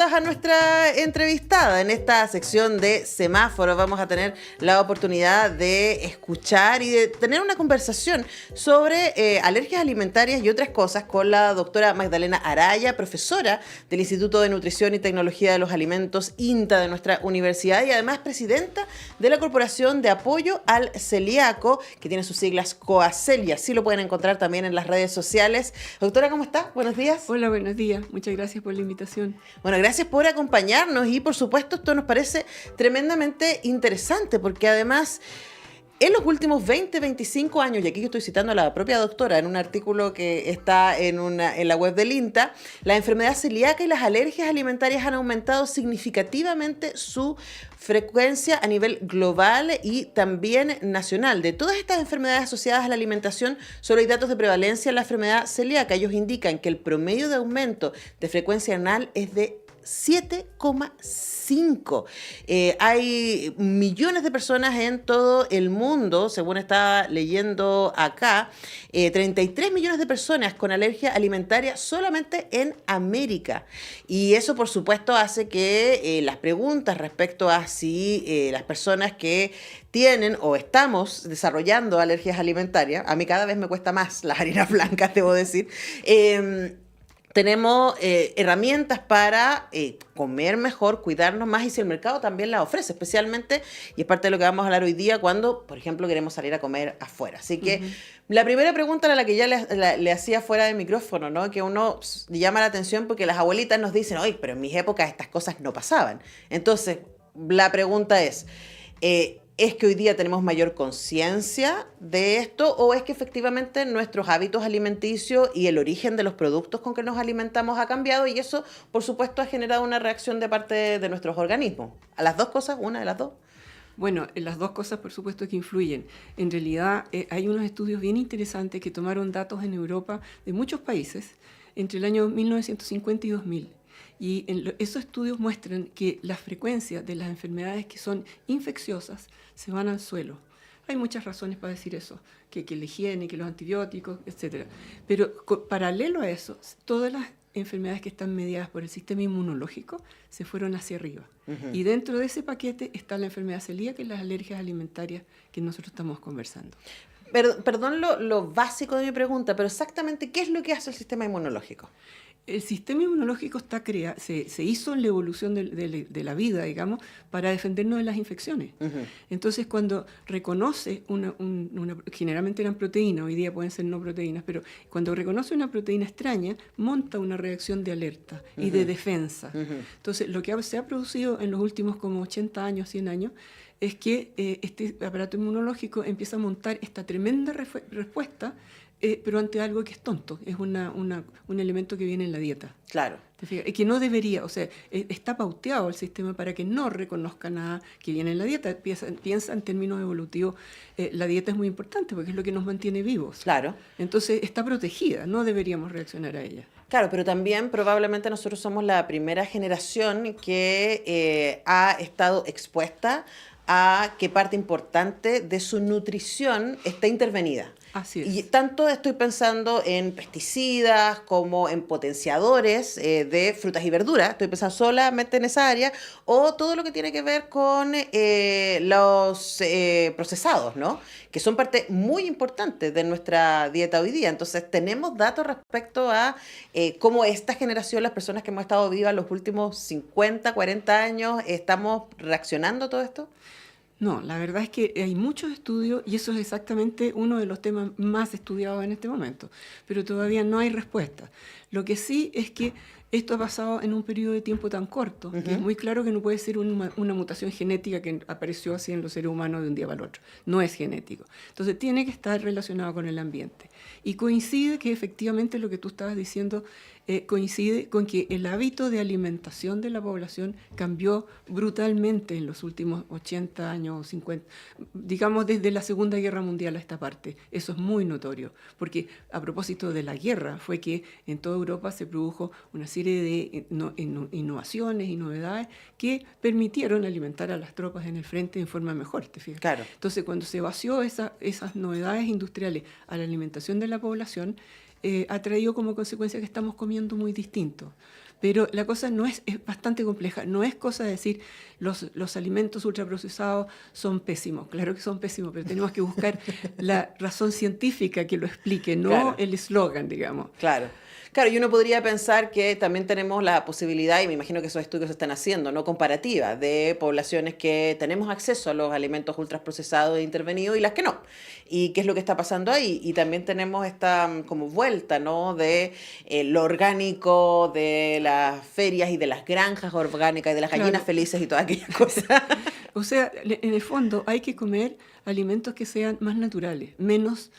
A nuestra entrevistada en esta sección de semáforos. Vamos a tener la oportunidad de escuchar y de tener una conversación sobre alergias alimentarias y otras cosas con la doctora Magdalena Araya, profesora del Instituto de Nutrición y Tecnología de los Alimentos, INTA, de nuestra universidad, y además presidenta de la Corporación de Apoyo al Celíaco, que tiene sus siglas COACELIA. Así lo pueden encontrar también en las redes sociales. Doctora, ¿cómo está? Buenos días. Hola, buenos días. Muchas gracias por la invitación. Bueno, gracias por acompañarnos y por supuesto esto nos parece tremendamente interesante porque además en los últimos 20, 25 años, y aquí yo estoy citando a la propia doctora en un artículo que está en la web del INTA, la enfermedad celíaca y las alergias alimentarias han aumentado significativamente su frecuencia a nivel global y también nacional. De todas estas enfermedades asociadas a la alimentación, solo hay datos de prevalencia en la enfermedad celíaca. Ellos indican que el promedio de aumento de frecuencia anal es de 7,5. Hay millones de personas en todo el mundo, según estaba leyendo acá, 33 millones de personas con alergia alimentaria solamente en América. Y eso, por supuesto, hace que las preguntas respecto a si las personas que tienen o estamos desarrollando alergias alimentarias, a mí cada vez me cuesta más las harinas blancas, debo decir, tenemos herramientas para comer mejor, cuidarnos más, y si el mercado también las ofrece, especialmente, y es parte de lo que vamos a hablar hoy día, cuando, por ejemplo, queremos salir a comer afuera. Así que la primera pregunta era la que ya le hacía fuera de micrófono, ¿no? Que uno llama la atención porque las abuelitas nos dicen, oye, pero en mis épocas estas cosas no pasaban. Entonces, la pregunta ¿es que hoy día tenemos mayor conciencia de esto o es que efectivamente nuestros hábitos alimenticios y el origen de los productos con que nos alimentamos ha cambiado y eso, por supuesto, ha generado una reacción de parte de nuestros organismos? ¿A las dos cosas? ¿Una de las dos? Bueno, las dos cosas por supuesto que influyen. En realidad hay unos estudios bien interesantes que tomaron datos en Europa de muchos países entre el año 1950 y 2000. Y esos estudios muestran que la frecuencia de las enfermedades que son infecciosas se van al suelo. Hay muchas razones para decir eso, que la higiene, que los antibióticos, etc. Pero paralelo a eso, todas las enfermedades que están mediadas por el sistema inmunológico se fueron hacia arriba. Y dentro de ese paquete está la enfermedad celíaca y las alergias alimentarias que nosotros estamos conversando. Perdón lo básico de mi pregunta, pero exactamente, ¿qué es lo que hace el sistema inmunológico? El sistema inmunológico está se hizo en la evolución de la vida, digamos, para defendernos de las infecciones. Entonces, cuando reconoce generalmente eran proteínas, hoy día pueden ser no proteínas, pero cuando reconoce una proteína extraña, monta una reacción de alerta y de defensa. Entonces, lo que se ha producido en los últimos como 80 años, 100 años, es que este aparato inmunológico empieza a montar esta tremenda respuesta, pero ante algo que es tonto, es un elemento que viene en la dieta. Claro. Y que no debería, o sea, está pauteado el sistema para que no reconozca nada que viene en la dieta. Piensa en términos evolutivos, la dieta es muy importante porque es lo que nos mantiene vivos. Claro. Entonces está protegida, no deberíamos reaccionar a ella. Claro, pero también probablemente nosotros somos la primera generación que ha estado expuesta a que parte importante de su nutrición está intervenida. Así es. Y tanto estoy pensando en pesticidas como en potenciadores de frutas y verduras, estoy pensando solamente en esa área, o todo lo que tiene que ver con los procesados, ¿no? Que son parte muy importante de nuestra dieta hoy día. Entonces, tenemos datos respecto a cómo esta generación, las personas que hemos estado vivas los últimos 50, 40 años, estamos reaccionando a todo esto. No, la verdad es que hay muchos estudios y eso es exactamente uno de los temas más estudiados en este momento, pero todavía no hay respuesta. Lo que sí es que esto ha pasado en un periodo de tiempo tan corto, que es muy claro que no puede ser una mutación genética que apareció así en los seres humanos de un día para el otro. No es genético. Entonces tiene que estar relacionado con el ambiente. Y coincide que efectivamente lo que tú estabas diciendo coincide con que el hábito de alimentación de la población cambió brutalmente en los últimos 80 años, 50, digamos desde la Segunda Guerra Mundial a esta parte. Eso es muy notorio, porque a propósito de la guerra fue que en toda Europa se produjo una serie de innovaciones y novedades que permitieron alimentar a las tropas en el frente en forma mejor, ¿te fijas? Claro. Entonces, cuando se vació esas novedades industriales a la alimentación de la población, ha traído como consecuencia que estamos comiendo muy distinto. Pero la cosa no es bastante compleja. No es cosa de decir los alimentos ultraprocesados son pésimos. Claro que son pésimos, pero tenemos que buscar la razón científica que lo explique, no Claro. el eslogan, digamos. Claro. Claro, y uno podría pensar que también tenemos la posibilidad, y me imagino que esos estudios se están haciendo, ¿no? Comparativa de poblaciones que tenemos acceso a los alimentos ultraprocesados e intervenidos y las que no. Y qué es lo que está pasando ahí. Y también tenemos esta como vuelta, ¿no? De lo orgánico, de las ferias y de las granjas orgánicas y de las gallinas Claro. felices y todas aquellas cosas. O sea, en el fondo hay que comer alimentos que sean más naturales,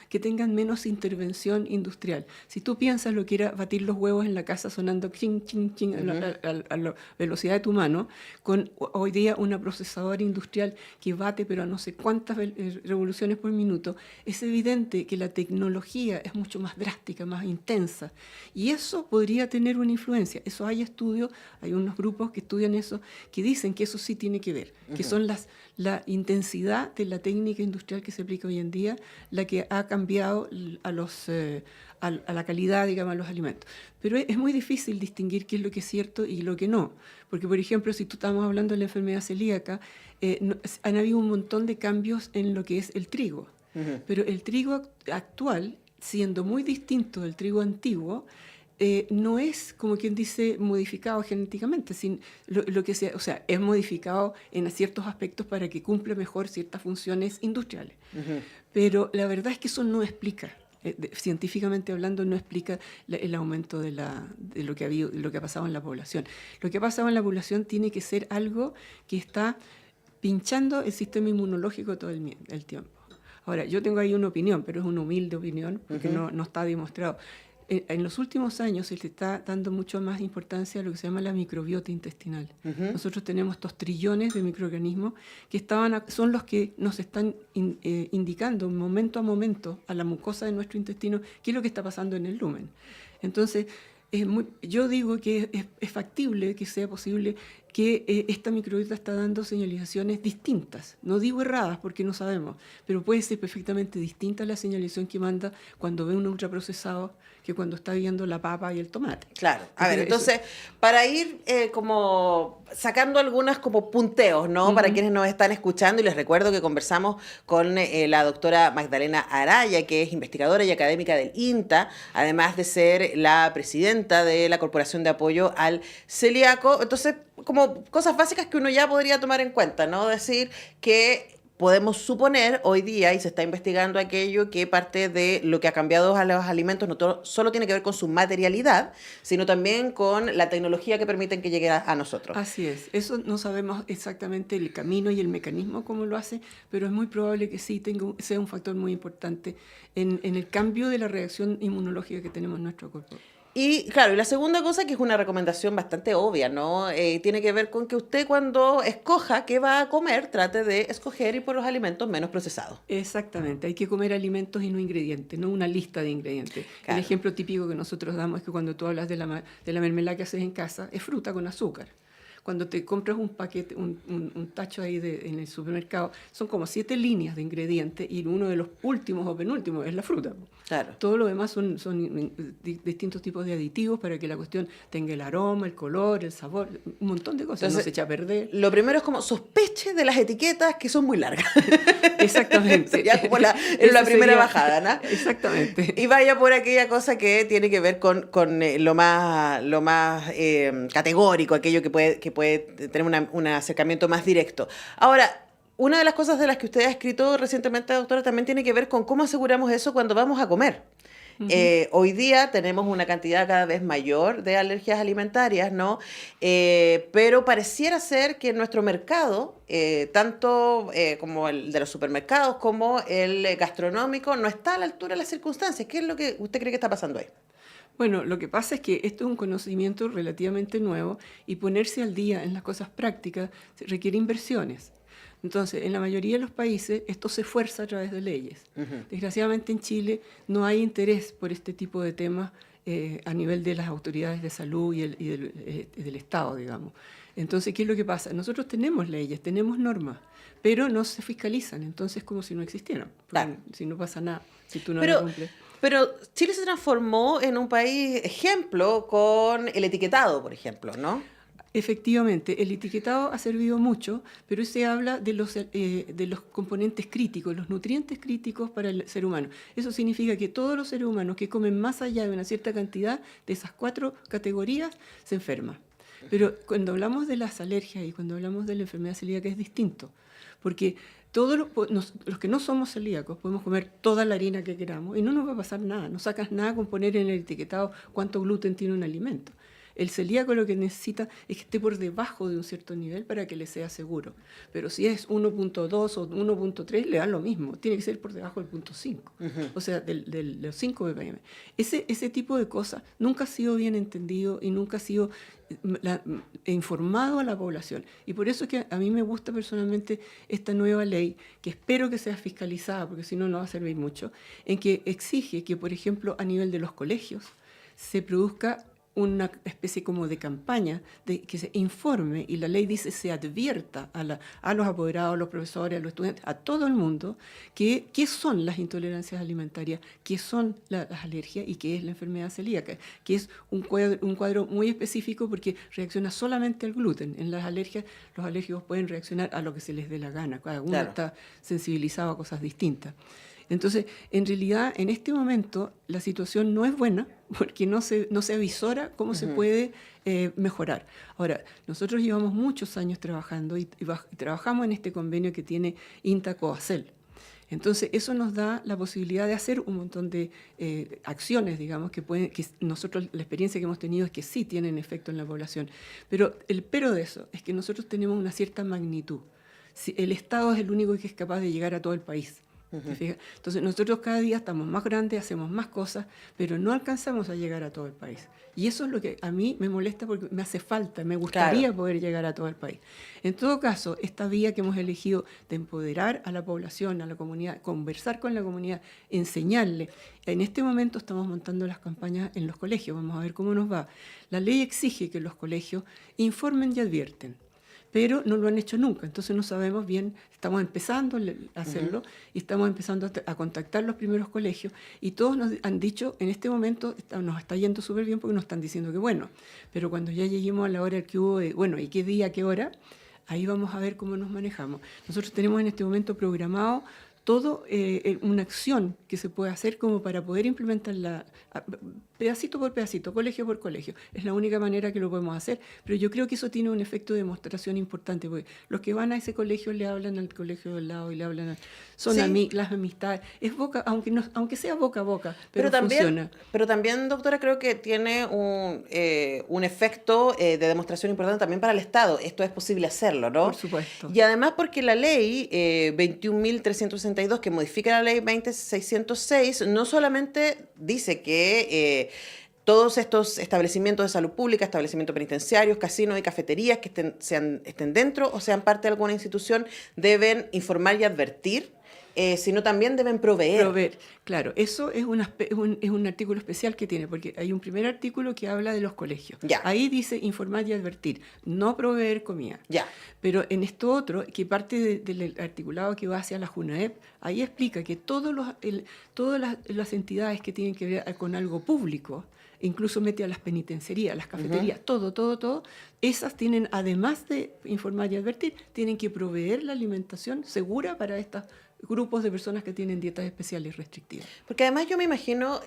que tengan menos intervención industrial. Si tú piensas lo que era batir los huevos en la casa sonando ching, ching, ching a la velocidad de tu mano, con hoy día una procesadora industrial que bate pero a no sé cuántas revoluciones por minuto, es evidente que la tecnología es mucho más drástica, más intensa. Y eso podría tener una influencia. Eso hay estudios, hay unos grupos que estudian eso, que dicen que eso sí tiene que ver, que son la intensidad de la técnica industrial que se aplica hoy en día, la que ha cambiado a la calidad, digamos, de los alimentos. Pero es muy difícil distinguir qué es lo que es cierto y lo que no. Porque, por ejemplo, si tú estamos hablando de la enfermedad celíaca, han habido un montón de cambios en lo que es el trigo. Pero el trigo actual, siendo muy distinto del trigo antiguo, no es, como quien dice, modificado genéticamente, lo que sea, o sea, es modificado en ciertos aspectos para que cumpla mejor ciertas funciones industriales. Pero la verdad es que eso no explica, científicamente hablando, no explica el aumento de lo que ha pasado en la población. Lo que ha pasado en la población tiene que ser algo que está pinchando el sistema inmunológico todo el tiempo. Ahora, yo tengo ahí una opinión, pero es una humilde opinión, porque no está demostrado. En los últimos años se le está dando mucho más importancia a lo que se llama la microbiota intestinal. Nosotros tenemos estos trillones de microorganismos que son los que nos están indicando momento a momento a la mucosa de nuestro intestino qué es lo que está pasando en el lumen. Entonces, yo digo que es factible que sea posible que esta microbiota está dando señalizaciones distintas. No digo erradas porque no sabemos, pero puede ser perfectamente distinta la señalización que manda cuando ve un ultraprocesado que cuando está viendo la papa y el tomate. Claro. A ver, entonces, para ir como sacando algunas como punteos, ¿no? Para quienes nos están escuchando, y les recuerdo que conversamos con la doctora Magdalena Araya, que es investigadora y académica del INTA, además de ser la presidenta de la Corporación de Apoyo al Celíaco. Entonces, como cosas básicas que uno ya podría tomar en cuenta, ¿no? Decir que podemos suponer hoy día, y se está investigando aquello, que parte de lo que ha cambiado a los alimentos no solo tiene que ver con su materialidad, sino también con la tecnología que permiten que llegue a nosotros. Así es. Eso no sabemos exactamente el camino y el mecanismo cómo lo hace, pero es muy probable que sí sea un factor muy importante en el cambio de la reacción inmunológica que tenemos en nuestro cuerpo. Y claro, y la segunda cosa, que es una recomendación bastante obvia, ¿no? Tiene que ver con que usted cuando escoja qué va a comer, trate de escoger ir por los alimentos menos procesados. Exactamente, hay que comer alimentos y no ingredientes, no una lista de ingredientes. Claro. El ejemplo típico que nosotros damos es que cuando tú hablas de la mermelada que haces en casa, es fruta con azúcar. Cuando te compras un paquete, un tacho ahí en el supermercado, son como 7 líneas de ingredientes y uno de los últimos o penúltimos es la fruta. Claro. Todo lo demás son distintos tipos de aditivos para que la cuestión tenga el aroma, el color, el sabor, un montón de cosas. Entonces, no se echa a perder. Lo primero es como sospeche de las etiquetas que son muy largas. Exactamente. Ya como la primera bajada, ¿no? Exactamente. Y vaya por aquella cosa que tiene que ver con lo más categórico, aquello que puede tener un acercamiento más directo. Ahora, una de las cosas de las que usted ha escrito recientemente, doctora, también tiene que ver con cómo aseguramos eso cuando vamos a comer. Hoy día tenemos una cantidad cada vez mayor de alergias alimentarias, ¿no? Pero pareciera ser que en nuestro mercado, tanto como el de los supermercados como el gastronómico, no está a la altura de las circunstancias. ¿Qué es lo que usted cree que está pasando ahí? Bueno, lo que pasa es que esto es un conocimiento relativamente nuevo y ponerse al día en las cosas prácticas requiere inversiones. Entonces, en la mayoría de los países esto se fuerza a través de leyes. Desgraciadamente en Chile no hay interés por este tipo de temas a nivel de las autoridades de salud y del Estado, digamos. Entonces, ¿qué es lo que pasa? Nosotros tenemos leyes, tenemos normas, pero no se fiscalizan, entonces como si no existieran. Claro. Si no pasa nada, si tú no lo cumples. Pero Chile se transformó en un país ejemplo con el etiquetado, por ejemplo, ¿no? Efectivamente, el etiquetado ha servido mucho, pero se habla de los componentes críticos, los nutrientes críticos para el ser humano. Eso significa que todos los seres humanos que comen más allá de una cierta cantidad de esas 4 categorías se enferman. Pero cuando hablamos de las alergias y cuando hablamos de la enfermedad celíaca es distinto, porque todos los que no somos celíacos podemos comer toda la harina que queramos y no nos va a pasar nada, no sacas nada con poner en el etiquetado cuánto gluten tiene un alimento. El celíaco lo que necesita es que esté por debajo de un cierto nivel para que le sea seguro. Pero si es 1.2 o 1.3, le da lo mismo. Tiene que ser por debajo del 0.5. O sea, de los 5 ppm. Ese tipo de cosas nunca ha sido bien entendido y nunca ha sido informado a la población. Y por eso es que a mí me gusta personalmente esta nueva ley, que espero que sea fiscalizada, porque si no, no va a servir mucho, en que exige que, por ejemplo, a nivel de los colegios, se produzca una especie como de campaña de que se informe, y la ley dice se advierta a los apoderados, a los profesores, a los estudiantes, a todo el mundo, qué son las intolerancias alimentarias, qué son las alergias y qué es la enfermedad celíaca, que es un cuadro muy específico porque reacciona solamente al gluten. En las alergias, los alérgicos pueden reaccionar a lo que se les dé la gana, cada uno está sensibilizado a cosas distintas. Entonces, en realidad, en este momento, la situación no es buena porque no se avisora cómo se puede mejorar. Ahora, nosotros llevamos muchos años trabajando y trabajamos en este convenio que tiene INTA-COACEL. Entonces, eso nos da la posibilidad de hacer un montón de acciones, digamos, que nosotros, la experiencia que hemos tenido es que sí tienen efecto en la población. Pero el pero de eso es que nosotros tenemos una cierta magnitud. El Estado es el único que es capaz de llegar a todo el país. Entonces nosotros cada día estamos más grandes, hacemos más cosas, pero no alcanzamos a llegar a todo el país. Y eso es lo que a mí me molesta porque me hace falta, me gustaría poder llegar a todo el país. En todo caso, esta vía que hemos elegido de empoderar a la población, a la comunidad, conversar con la comunidad, enseñarle. En este momento estamos montando las campañas en los colegios, vamos a ver cómo nos va. La ley exige que los colegios informen y advierten, pero no lo han hecho nunca, entonces no sabemos bien, estamos empezando a hacerlo y estamos empezando a contactar los primeros colegios y todos nos han dicho, en este momento nos está yendo súper bien porque nos están diciendo que bueno, pero cuando ya lleguemos a la hora que hubo, bueno, ¿y qué día, qué hora? Ahí vamos a ver cómo nos manejamos. Nosotros tenemos en este momento programado todo una acción que se puede hacer como para poder implementarla pedacito por pedacito, colegio por colegio. Es la única manera que lo podemos hacer, pero yo creo que eso tiene un efecto de demostración importante, porque los que van a ese colegio le hablan al colegio del lado y le hablan las amistades. Es aunque sea boca a boca, pero funciona. Pero también, doctora, creo que tiene un efecto de demostración importante también para el Estado. Esto es posible hacerlo, ¿no? Por supuesto. Y además porque la ley 21.362, que modifica la ley 20.606, no solamente dice que todos estos establecimientos de salud pública, establecimientos penitenciarios, casinos y cafeterías que estén dentro o sean parte de alguna institución deben informar y advertir, sino también deben proveer. Claro, eso es un artículo especial que tiene, porque hay un primer artículo que habla de los colegios. Ya. Ahí dice informar y advertir, no proveer comida. Ya. Pero en esto otro, que parte del articulado que va hacia la JUNAEP, ahí explica que todas las entidades que tienen que ver con algo público, incluso mete a las penitenciarías, las cafeterías, todo, esas tienen, además de informar y advertir, tienen que proveer la alimentación segura para estos grupos de personas que tienen dietas especiales restrictivas. Porque además yo me imagino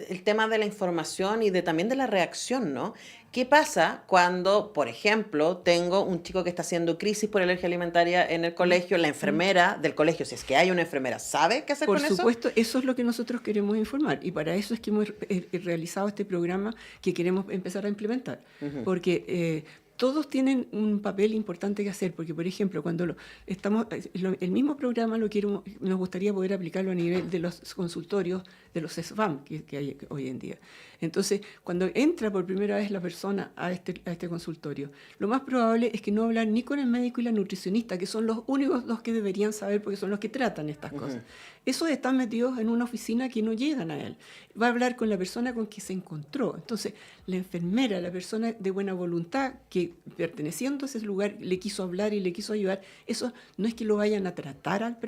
el tema de la información y también de la reacción, ¿no? ¿Qué pasa cuando, por ejemplo, tengo un chico que está haciendo crisis por alergia alimentaria en el colegio, la enfermera del colegio, si es que hay una enfermera, ¿sabe qué hacer con eso? Por supuesto, eso es lo que nosotros queremos informar y para eso es que hemos realizado este programa que queremos empezar a implementar, porque todos tienen un papel importante que hacer, porque, por ejemplo, cuando el mismo programa nos gustaría poder aplicarlo a nivel de los consultorios, de los SFAM que hay hoy en día. Entonces, cuando entra por primera vez la persona a este consultorio, lo más probable es que no hablar ni con el médico y la nutricionista, que son los únicos dos que deberían saber, porque son los que tratan estas cosas. Esos están metidos en una oficina que no llegan a él. Va a hablar con la persona con que se encontró. Entonces, la enfermera, la persona de buena voluntad que que perteneciendo a ese lugar le quiso hablar y le quiso ayudar, eso no es que lo vayan a tratar a la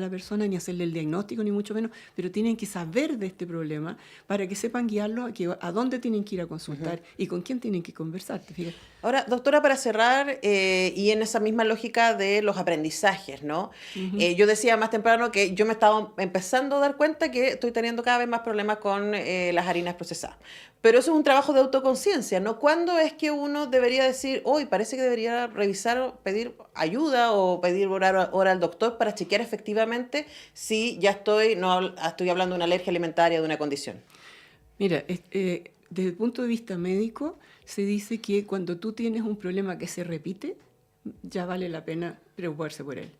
persona ni hacerle el diagnóstico, ni mucho menos, pero tienen que saber de este problema para que sepan guiarlo a dónde tienen que ir a consultar y con quién tienen que conversar. ¿Te fijas? Ahora, doctora, para cerrar, y en esa misma lógica de los aprendizajes, ¿no? Yo decía más temprano que yo me estaba empezando a dar cuenta que estoy teniendo cada vez más problemas con las harinas procesadas. Pero eso es un trabajo de autoconciencia, ¿no? ¿Cuándo es que uno debería decir, hoy parece que debería revisar, pedir ayuda o pedir hora al doctor para chequear efectivamente si ya no estoy hablando de una alergia alimentaria, de una condición? Mira, desde el punto de vista médico, se dice que cuando tú tienes un problema que se repite, ya vale la pena preocuparse por él.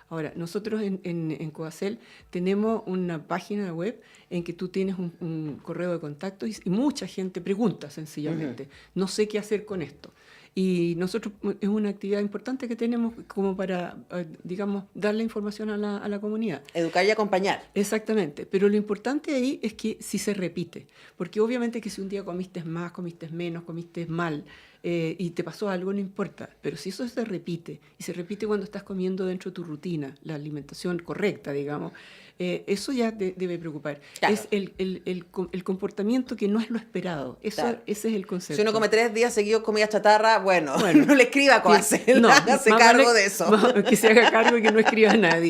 Ahora, nosotros en Coacel tenemos una página web en que tú tienes un correo de contacto y mucha gente pregunta sencillamente, no sé qué hacer con esto. Y nosotros es una actividad importante que tenemos como para, digamos, dar la información a la comunidad. Educar y acompañar. Exactamente, pero lo importante ahí es que si se repite, porque obviamente que si un día comiste más, comiste menos, comiste mal y te pasó algo, no importa, pero si eso se repite, y se repite cuando estás comiendo dentro de tu rutina, la alimentación correcta, digamos, eso ya debe preocupar. Claro. Es el comportamiento que no es lo esperado, Claro. Ese es el concepto. Si uno come 3 días seguidos comida chatarra, bueno, no le escriba a Coacel, no, hágase cargo de eso. Que se haga cargo y que no escriba a nadie.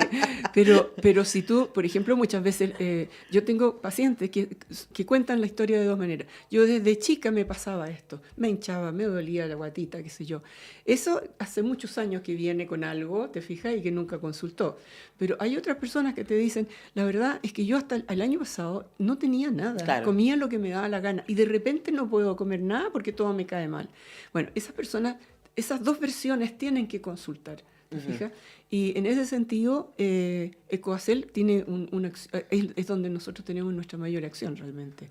Pero si tú, por ejemplo, muchas veces, yo tengo pacientes que cuentan la historia de dos maneras. Yo desde chica me pasaba esto, me hinchaba, me dolía la guatita, qué sé yo. Eso hace muchos años que viene con algo, te fijas, y que nunca consultó. Pero hay otras personas que te dicen, la verdad es que yo hasta el año pasado no tenía nada, Claro. comía lo que me daba la gana y de repente no puedo comer nada porque todo me cae mal. Bueno, esas personas, esas dos versiones tienen que consultar, ¿te fijas? Y en ese sentido, Coacel tiene es donde nosotros tenemos nuestra mayor acción realmente.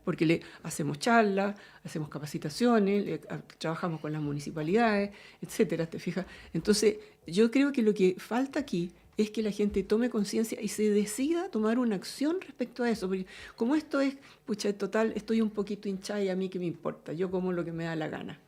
Porque le hacemos charlas, hacemos capacitaciones, trabajamos con las municipalidades, etcétera, ¿te fijas? Entonces, yo creo que lo que falta aquí es que la gente tome conciencia y se decida tomar una acción respecto a eso. Porque como esto es, pucha, total, estoy un poquito hinchada y a mí qué me importa, yo como lo que me da la gana.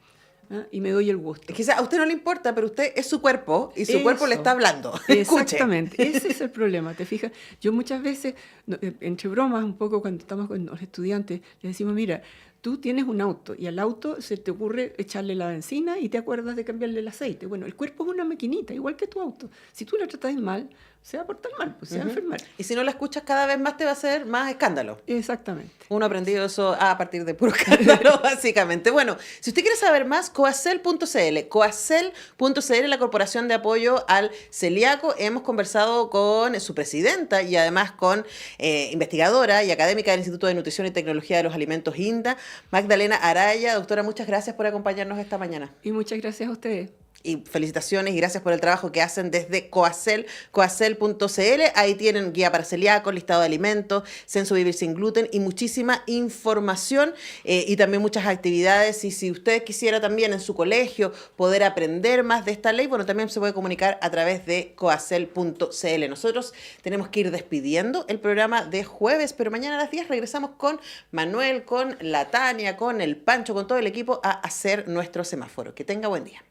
¿Ah? Y me doy el gusto. Es que a usted no le importa, pero usted es su cuerpo y su cuerpo le está hablando. Exactamente, ese es el problema, ¿te fijas? Yo muchas veces, entre bromas un poco cuando estamos con los estudiantes, les decimos, mira, tú tienes un auto y al auto se te ocurre echarle la benzina y te acuerdas de cambiarle el aceite. Bueno, el cuerpo es una maquinita, igual que tu auto. Si tú la tratas mal, se va a portar mal, pues se va a enfermar. Y si no la escuchas cada vez más te va a hacer más escándalo. Exactamente. Uno ha aprendido eso a partir de puro escándalo, básicamente. Bueno, si usted quiere saber más, coacel.cl. Coacel.cl, la corporación de apoyo al celíaco. Hemos conversado con su presidenta y además con investigadora y académica del Instituto de Nutrición y Tecnología de los Alimentos INTA, Magdalena Araya. Doctora, muchas gracias por acompañarnos esta mañana. Y muchas gracias a ustedes. Y felicitaciones y gracias por el trabajo que hacen desde Coacel, coacel.cl. Ahí tienen guía para celíacos, listado de alimentos, censo Vivir Sin Gluten y muchísima información y también muchas actividades. Y si usted quisiera también en su colegio poder aprender más de esta ley, bueno, también se puede comunicar a través de coacel.cl. Nosotros tenemos que ir despidiendo el programa de jueves, pero mañana a las 10 regresamos con Manuel, con la Tania, con el Pancho, con todo el equipo a hacer nuestro semáforo. Que tenga buen día.